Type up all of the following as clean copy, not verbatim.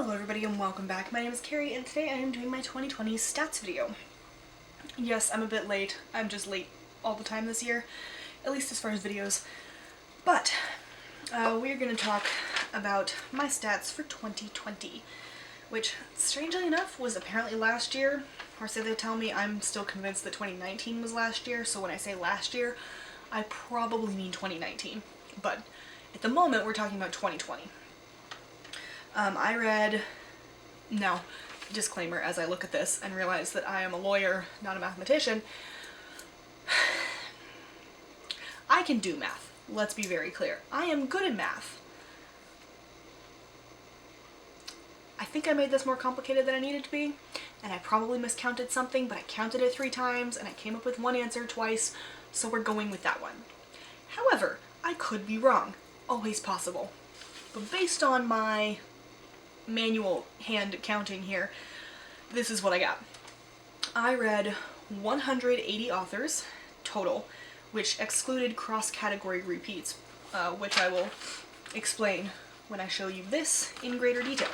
Hello everybody and welcome back. My name is Kari and today I am doing my 2020 stats video. Yes, I'm a bit late. I'm just late all the time this year, at least as far as videos. But we are going to talk about my stats for 2020, which strangely enough was apparently last year. Or so they tell me. I'm still convinced that 2019 was last year, so when I say last year, I probably mean 2019. But at the moment we're talking about 2020. I read, now, disclaimer as I look at this and realize that I am a lawyer, not a mathematician. I can do math, let's be very clear. I am good at math. I think I made this more complicated than I needed to be, and I probably miscounted something, but I counted it 3 times and I came up with one answer twice, so we're going with that one. However, I could be wrong, always possible. But based on my manual hand counting here, this is what I got. I read 180 authors total, which excluded cross-category repeats, which I will explain when I show you this in greater detail.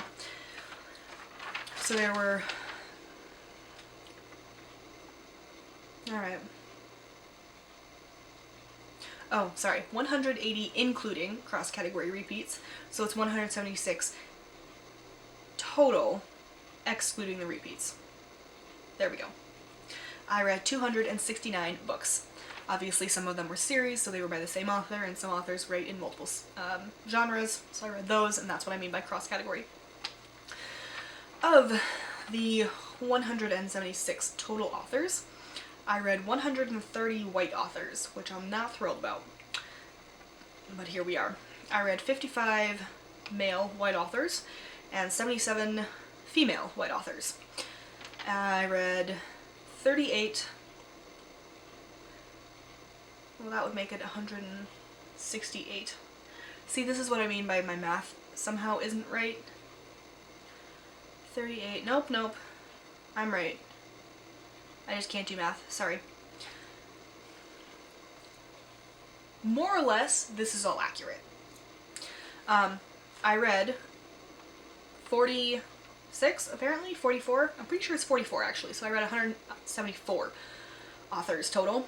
So there were... Alright. Oh, sorry, 180 including cross-category repeats, so it's 176 total, excluding the repeats. There we go. I read 269 books. Obviously some of them were series, so they were by the same author, and some authors write in multiple genres, so I read those, and that's what I mean by cross-category. Of the 176 total authors, I read 130 white authors, which I'm not thrilled about, but here we are. I read 55 male white authors and 77 female white authors. I read 38, well that would make it 168. See, this is what I mean by my math somehow isn't right. 38, nope, I'm right. I just can't do math, sorry. More or less, this is all accurate. I read 46, apparently, 44? I'm pretty sure it's 44 actually, so I read 174 authors total.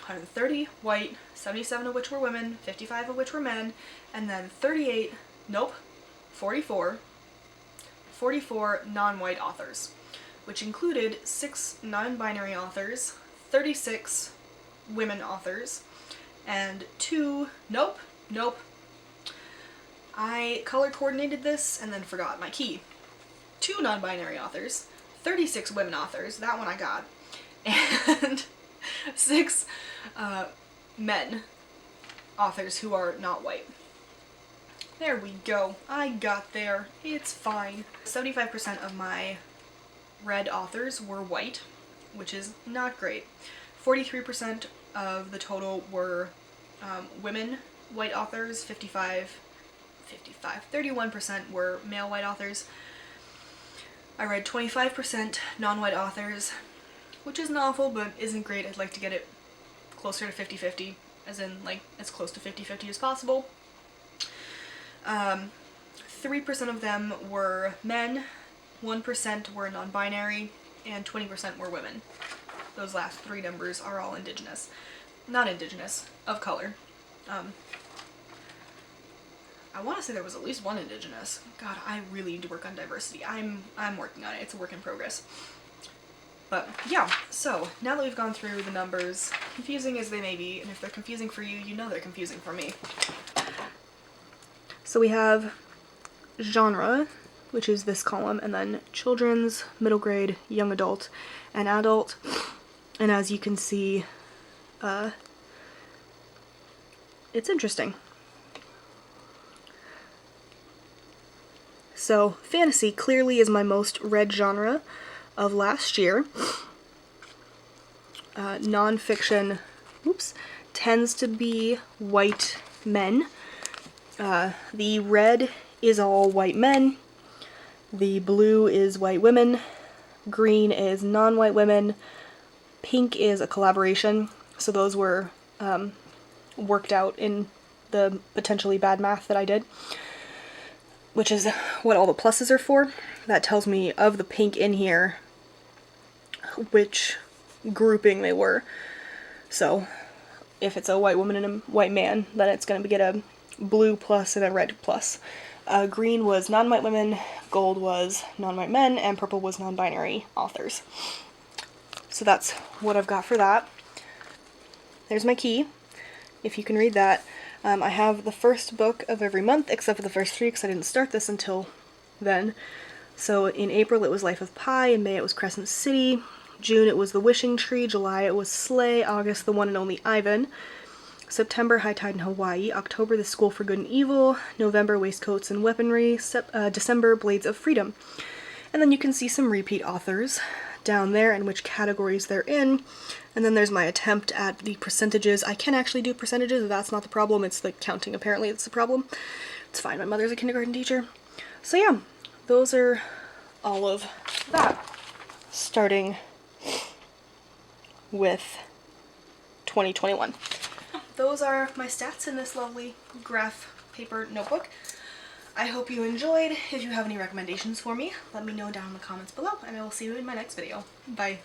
130 white, 77 of which were women, 55 of which were men, and then 44 non-white authors, which included 6 non-binary authors, 36 women authors, and 2, nope, I color coordinated this and then forgot my key. 2 non-binary authors, 36 women authors, that one I got, and 6 men authors who are not white. There we go, I got there, it's fine. 75% of my read authors were white, which is not great. 43% of the total were women white authors, 31% were male white authors. I read 25% non-white authors, which isn't awful, but isn't great. I'd like to get it closer to 50-50, as in, like, as close to 50-50 as possible. 3% of them were men, 1% were non-binary, and 20% were women. Those last 3 numbers are all indigenous. Not indigenous, of color. I want to say there was at least 1 indigenous. God, I really need to work on diversity. I'm working on it. It's a work in progress. But yeah, so now that we've gone through the numbers, confusing as they may be, and if they're confusing for you, you know they're confusing for me. So we have genre, which is this column, and then children's, middle grade, young adult, and adult. And as you can see, it's interesting. So fantasy clearly is my most read genre of last year. Non-fiction, tends to be white men. The red is all white men. The blue is white women. Green is non-white women. Pink is a collaboration, so those were worked out in the potentially bad math that I did. which is what all the pluses are for. That tells me of the pink in here which grouping they were. So if it's a white woman and a white man, then it's going to get a blue plus and a red plus. Green was non-white women, gold was non-white men, and purple was non-binary authors. So that's what I've got for that. There's my key, if you can read that. I have the first book of every month, except for the first 3, because I didn't start this until then. So in April it was Life of Pi, in May it was Crescent City, June it was The Wishing Tree, July it was Slay, August The One and Only Ivan, September High Tide in Hawaii, October The School for Good and Evil, November Waistcoats and Weaponry, December Blades of Freedom. And then you can see some repeat authors down there and which categories they're in. And then there's my attempt at the percentages. I can actually do percentages, that's not the problem, it's the counting apparently that's the problem. It's fine, my mother's a kindergarten teacher. So yeah, those are all of that. Starting with 2021. Those are my stats in this lovely graph paper notebook. I hope you enjoyed. If you have any recommendations for me, let me know down in the comments below, and I will see you in my next video. Bye.